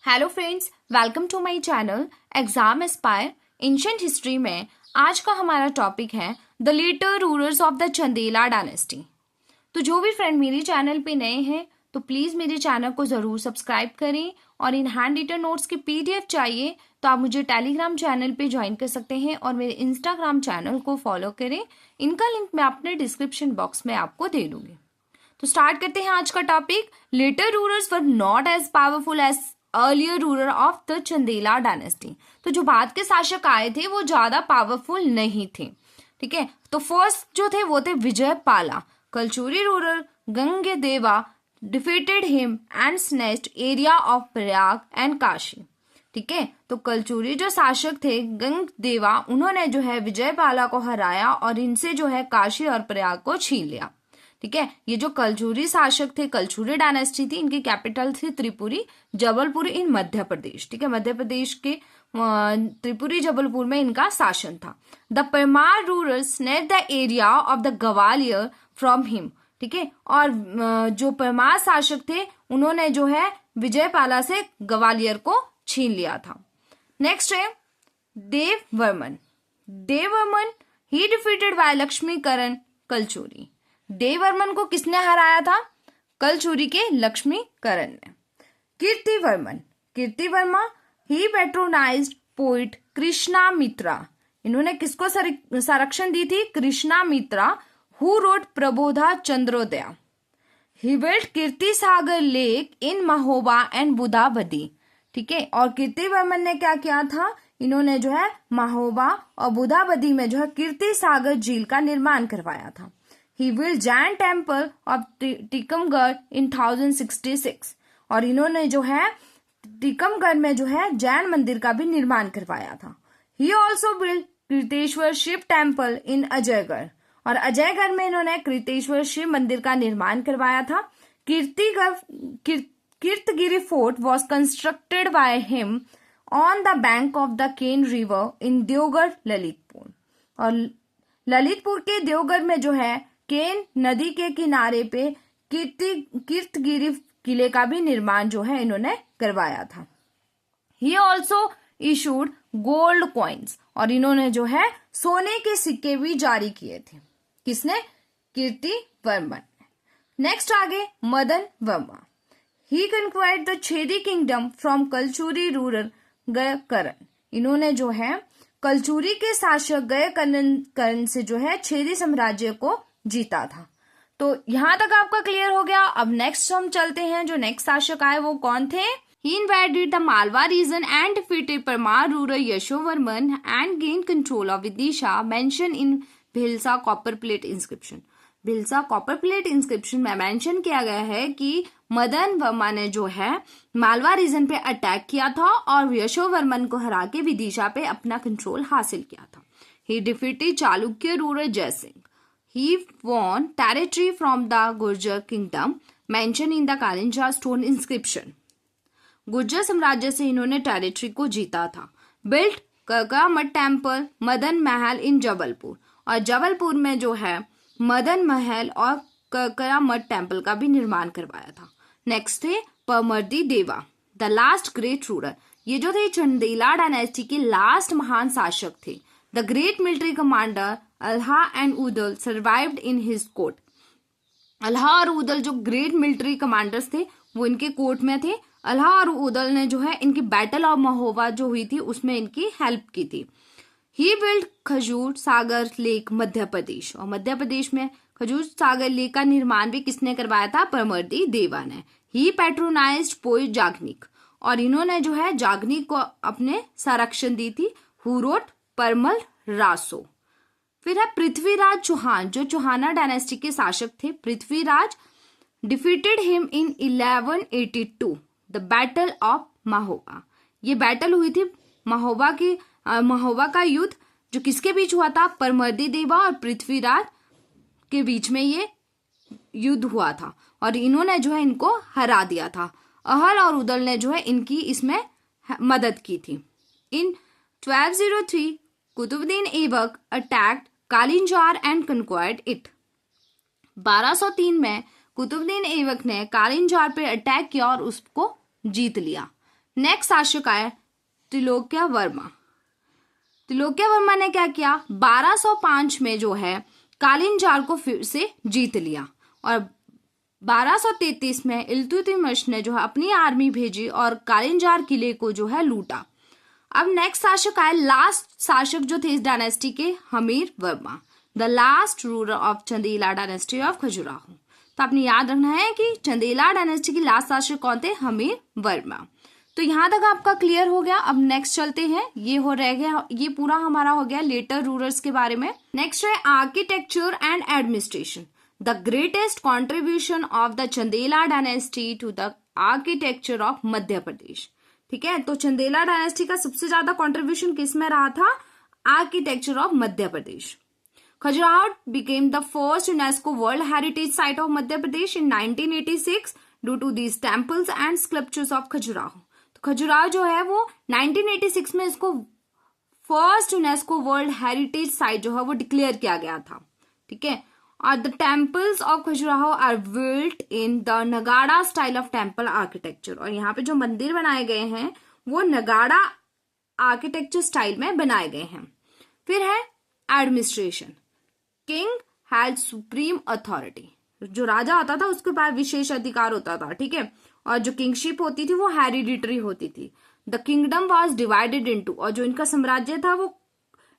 Hello friends, welcome to my channel exam aspire ancient history में आज का हमारा टॉपिक है the later rulers of the Chandela dynasty. तो जो भी फ्रेंड मेरे चैनल पे नए हैं तो प्लीज़ मेरे चैनल को ज़रूर सब्सक्राइब करें और इन हैंड रिटन नोट्स की पीडीएफ चाहिए तो आप मुझे टेलीग्राम चैनल पे ज्वाइन कर सकते हैं और मेरे इंस्टाग्राम चैनल को फॉलो करें। इनका लिंक मैं अपने डिस्क्रिप्शन बॉक्स में आपको दे दूंगी। तो स्टार्ट करते हैं आज का topic. Later rulers were not as powerful as earlier ruler of the Chandela dynasty. तो जो बाद के शासक आए थे वो ज्यादा पावरफुल नहीं थे। ठीक है, तो फर्स्ट जो थे वो थे Vijay Pala. Kalachuri ruler Gangadeva defeated him and snatched area of Prayag and Kashi. ठीक है, तो कलचुरी जो शासक थे गंगदेवा, उन्होंने जो है विजय पाला को हराया और इनसे जो है काशी और प्रयाग को छीन लिया। ठीक है, ये जो कलचुरी शासक थे, कलचुरी डायनेस्टी थी, इनकी कैपिटल थी त्रिपुरी जबलपुर इन मध्य प्रदेश। ठीक है, मध्य प्रदेश के त्रिपुरी जबलपुर में इनका शासन था। The Paramara rulers snatched the area of the Gwalior from him. ठीक है, और जो परमार शासक थे उन्होंने जो है विजयपाला से ग्वालियर को छीन लिया था। नेक्स्ट है देववर्मन। देववर्मन ही डिफीटेड बाय लक्ष्मीकरण कलचुरी। देववर्मन को किसने हराया था? कलचुरी के लक्ष्मीकरण ने। Kirtivarman, Kirtivarma he patronized poet Krishna Mitra. इन्होंने किसको संरक्षण दी थी? Krishna Mitra, who wrote Prabodha Chandrodaya. He built Kirti Sagar lake in Mahoba and Budhabadi. ठीक है, और कीर्तिवर्मन ने क्या किया था? इन्होंने जो है महोबा और बुदाबदी में जो है कीर्ति सागर झील का निर्माण करवाया था। He built Jain temple of Tikamgarh in 1066 और इन्होंने जो है टीकमगढ़ में जो है जैन मंदिर का भी निर्माण करवाया था। He also built Kriteshwar Shiva temple in Ajaygarh और अजयगढ़ में इन्होंने कृतेश्वर शिव मंदिर का निर्माण करवाया था। कीर्तगिरी fort was constructed by him on the bank of the Ken river in Devgarh Lalitpur. और ललितपुर के देवगढ़ में जो है केन नदी के किनारे पे कीर्तगिरी किले का भी निर्माण जो है इन्होंने करवाया था। He also issued gold coins और इन्होंने जो है सोने के सिक्के भी जारी किए थे। किसने? कीर्तिवर्मन। नेक्स्ट आगे Madan Varma. He conquered the Chedi kingdom from Kalachuri ruler Gayakarna. इन्होंने जो है कलचुरी के शासक गयकरण से जो है छेदी साम्राज्य को जीता था। तो यहां तक आपका क्लियर हो गया। अब नेक्स्ट हम चलते हैं, जो नेक्स्ट शासक आए वो कौन थे? He invaded the Malwa region and defeated Parmar ruler Yashovarman and gained control of Vidisha, mentioned in Bhilsa copper plate inscription। Bhilsa copper plate inscription में मेंशन किया गया है कि मदन वर्मा ने जो है मालवा रीजन पे अटैक किया था और यशोवर्मन को हरा के विदिशा पे अपना कंट्रोल हासिल किया था। He defeated Chalukya ruler Jaysingh. He won territory from the Gurjar kingdom, mentioned in the Kalinjar stone inscription। Gurjar साम्राज्य से इन्होंने टेरिटरी को जीता था। बिल्ट करकामठ टेम्पल मदन महल इन जबलपुर और जबलपुर में जो है मदन महल और करकामठ टेम्पल का भी निर्माण करवाया था। नेक्स्ट थे परमर्दी देवा, द लास्ट ग्रेट रूलर। ये जो थे चंदेला डायनेस्टी के लास्ट महान शासक थे। The great military commander Alha and Udal survived in his court. Alha और उदल जो ग्रेट मिलिट्री कमांडर्स थे वो इनके कोर्ट में थे। अल्हा और उदल ने जो है इनकी बैटल ऑफ महोबा जो हुई थी उसमें इनकी हेल्प की थी। ही बिल्ट खजूर सागर लेक मध्य प्रदेश और मध्य प्रदेश में खजूर सागर लेक का निर्माण भी किसने करवाया था? परमर्दी देवा ने। ही पैट्रोनाइज्ड पोइट जागनिक और इन्होंने जो है जागनिक को अपने संरक्षण दी थी। हु रोट परमल रासो। फिर है पृथ्वीराज चौहान, जो चौहाना डायनेस्टी के शासक थे। Prithviraj defeated him in 1182 the battle of Mahoba. ये बैटल हुई थी महोबा का युद्ध जो किसके बीच हुआ था? परमर्दी देवा और पृथ्वीराज के बीच में ये युद्ध हुआ था और इन्होंने जो है इनको हरा दिया था। अहल और उदल ने जो है इनकी इसमें मदद की थी। In 1203 Qutbuddin Aibak attacked Kalinjar and conquered it. 1203 में कुतुबुद्दीन ऐबक ने कालिंजार पे अटैक किया और उसको जीत लिया। नेक्स्ट शासक आए त्रिलोक्य वर्मा। त्रिलोक्य वर्मा ने क्या किया, 1205 में जो है कालिंजार को फिर से जीत लिया और 1233 में इल्तुतमिश ने जो है अपनी आर्मी भेजी और कालिंजार किले को जो है लूटा। अब नेक्स्ट शासक आए, लास्ट शासक जो थे इस डायनेस्टी के, Hamir Varma, the last ruler of Chandela dynasty of Khajuraho. तो आपने याद रखना है कि चंदेला डायनेस्टी की लास्ट शासक कौन थे, हमीर वर्मा। तो यहां तक आपका क्लियर हो गया। अब नेक्स्ट चलते हैं, ये हो रह गया, ये पूरा हमारा हो गया लेटर रूलर्स के बारे में। नेक्स्ट है architecture and administration. The greatest contribution of the Chandela dynasty to the architecture of Madhya Pradesh. ठीक है, तो चंदेला डायनेस्टी का सबसे ज्यादा कॉन्ट्रीब्यूशन किस में रहा था, architecture of Madhya Pradesh. Khajuraho became the first UNESCO World Heritage Site of Madhya Pradesh in 1986 due to these temples and sculptures of Khajuraho. तो खजुराहो जो है वो 1986 में इसको first UNESCO world heritage site जो है वो डिक्लेयर किया गया था। ठीक है, और the temples of Khajuraho are built in the Nagara style of temple architecture. और यहाँ पे जो मंदिर बनाए गए हैं वो नगाड़ा आर्किटेक्चर स्टाइल में बनाए गए हैं। फिर है administration. King had supreme authority. जो राजा होता था उसके पास विशेष अधिकार होता था। ठीक है, और जो किंगशिप होती थी वो हेरिडिटरी होती थी। The kingdom was divided into, और जो इनका साम्राज्य था वो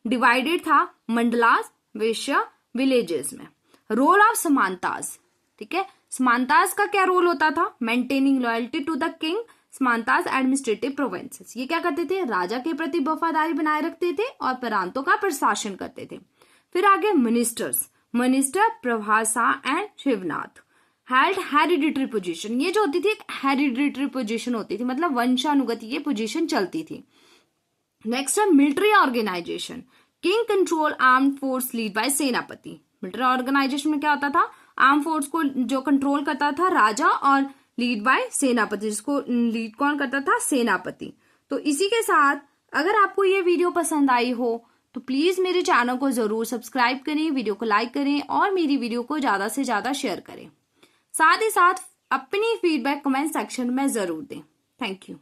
डिवाइडेड था मंडलास, वेश्या, विलेजेस में। रोल ऑफ समानतास। ठीक है, समानतास का क्या रोल होता था, maintaining loyalty to the king. समानतास एडमिनिस्ट्रेटिव प्रोविंसेस, ये क्या करते थे, राजा के प्रति वफादारी बनाए रखते थे और प्रांतों का प्रशासन करते थे। फिर आगे मिनिस्टर्स, मिनिस्टर प्रभासा एंड शिवनाथ हेल्ड हेरिडिटरी पोजीशन। ये जो होती थी एक हेरिडिटरी पोजीशन होती थी, मतलब वंशानुगत ये पोजीशन चलती थी। नेक्स्ट है military organisation. King control armed force lead by senapati. Military organisation में क्या होता था, आर्म फोर्स को जो कंट्रोल करता था राजा और लीड बाय सेनापति, जिसको लीड कौन करता था, सेनापति। तो इसी के साथ अगर आपको ये वीडियो पसंद आई हो तो प्लीज मेरे चैनल को जरूर सब्सक्राइब करें, वीडियो को लाइक करें और मेरी वीडियो को ज्यादा से ज्यादा शेयर करें। साथ ही साथ अपनी फीडबैक कमेंट सेक्शन में जरूर दें। Thank you.